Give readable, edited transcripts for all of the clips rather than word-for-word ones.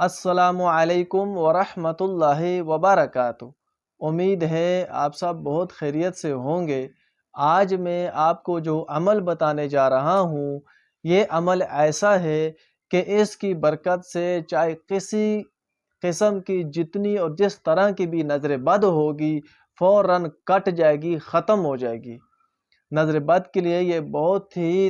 السلام علیکم ورحمۃ اللہ وبرکاتہ۔ امید ہے آپ سب بہت خیریت سے ہوں گے۔ آج میں آپ کو جو عمل بتانے جا رہا ہوں، یہ عمل ایسا ہے کہ اس کی برکت سے چاہے کسی قسم کی جتنی اور جس طرح کی بھی نظر بد ہوگی فوراً کٹ جائے گی، ختم ہو جائے گی۔ نظر بد کے لیے یہ بہت ہی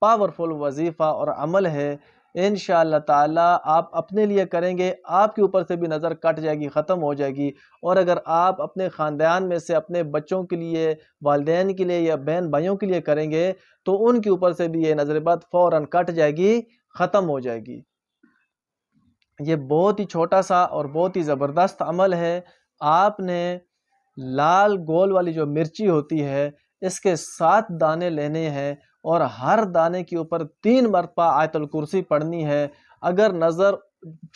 پاورفل وظیفہ اور عمل ہے۔ انشاءاللہ تعالی آپ اپنے لیے کریں گے، آپ کے اوپر سے بھی نظر کٹ جائے گی، ختم ہو جائے گی۔ اور اگر آپ اپنے خاندان میں سے اپنے بچوں کے لیے، والدین کے لیے یا بہن بھائیوں کے لیے کریں گے تو ان کے اوپر سے بھی یہ نظر بد فوراً کٹ جائے گی، ختم ہو جائے گی۔ یہ بہت ہی چھوٹا سا اور بہت ہی زبردست عمل ہے۔ آپ نے لال گول والی جو مرچی ہوتی ہے، اس کے 7 دانے لینے ہیں اور ہر دانے کے اوپر 3 مرتبہ آیت الکرسی پڑھنی ہے۔ اگر نظر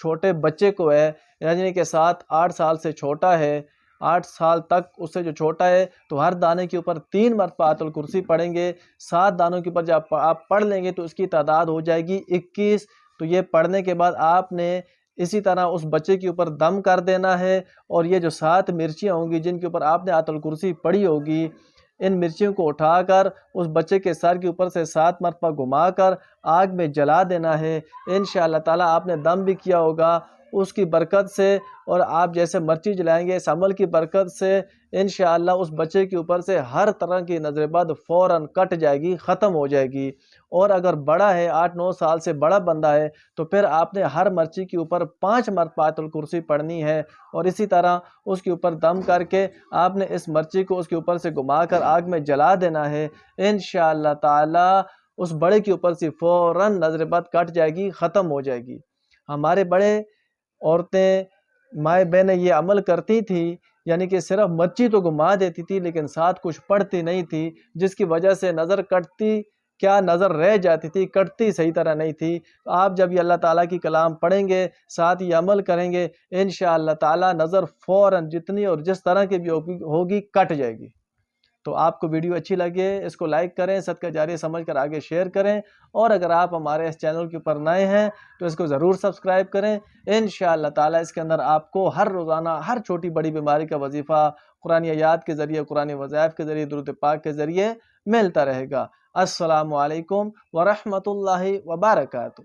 چھوٹے بچے کو ہے، یعنی کہ 7-8 سال سے چھوٹا ہے، 8 سال تک اس سے جو چھوٹا ہے، تو ہر دانے کے اوپر 3 مرتبہ آیت الکرسی پڑھیں گے۔ 7 دانوں کے اوپر جب آپ پڑھ لیں گے تو اس کی تعداد ہو جائے گی 21۔ تو یہ پڑھنے کے بعد آپ نے اسی طرح اس بچے کے اوپر دم کر دینا ہے، اور یہ جو 7 مرچیاں ہوں گی جن کے اوپر آپ نے آیت الکرسی پڑھی ہوگی، ان مرچیوں کو اٹھا کر اس بچے کے سر کے اوپر سے 7 مرتبہ گھما کر آگ میں جلا دینا ہے۔ انشاءاللہ تعالیٰ آپ نے دم بھی کیا ہوگا، اس کی برکت سے اور آپ جیسے مرچی جلائیں گے اس عمل کی برکت سے انشاءاللہ اس بچے کے اوپر سے ہر طرح کی نظر بد فوراً کٹ جائے گی، ختم ہو جائے گی۔ اور اگر بڑا ہے، 8-9 سال سے بڑا بندہ ہے، تو پھر آپ نے ہر مرچی کے اوپر 5 مرتبہ آیت الکرسی پڑھنی ہے، اور اسی طرح اس کے اوپر دم کر کے آپ نے اس مرچی کو اس کے اوپر سے گھما کر آگ میں جلا دینا ہے۔ انشاءاللہ تعالی اس بڑے کے اوپر سے فوراً نظر بد کٹ جائے گی، ختم ہو جائے گی۔ ہمارے بڑے عورتیں، مائیں بہنیں یہ عمل کرتی تھی، یعنی کہ صرف مرچی تو گھما دیتی تھی لیکن ساتھ کچھ پڑھتی نہیں تھی، جس کی وجہ سے نظر کٹتی کیا نظر رہ جاتی تھی، کٹتی صحیح طرح نہیں تھی۔ آپ جب یہ اللہ تعالیٰ کی کلام پڑھیں گے، ساتھ یہ عمل کریں گے، انشاءاللہ تعالیٰ نظر فوراً جتنی اور جس طرح کی بھی ہوگی کٹ جائے گی۔ تو آپ کو ویڈیو اچھی لگے اس کو لائک کریں، صدقہ جاریہ سمجھ کر آگے شیئر کریں، اور اگر آپ ہمارے اس چینل کے اوپر نئے ہیں تو اس کو ضرور سبسکرائب کریں۔ انشاءاللہ تعالیٰ اس کے اندر آپ کو ہر روزانہ ہر چھوٹی بڑی بیماری کا وظیفہ قرآن آیات کے ذریعے، قرآن وظائف کے ذریعے، درود پاک کے ذریعے ملتا رہے گا۔ السلام علیکم ورحمۃ اللہ وبرکاتہ۔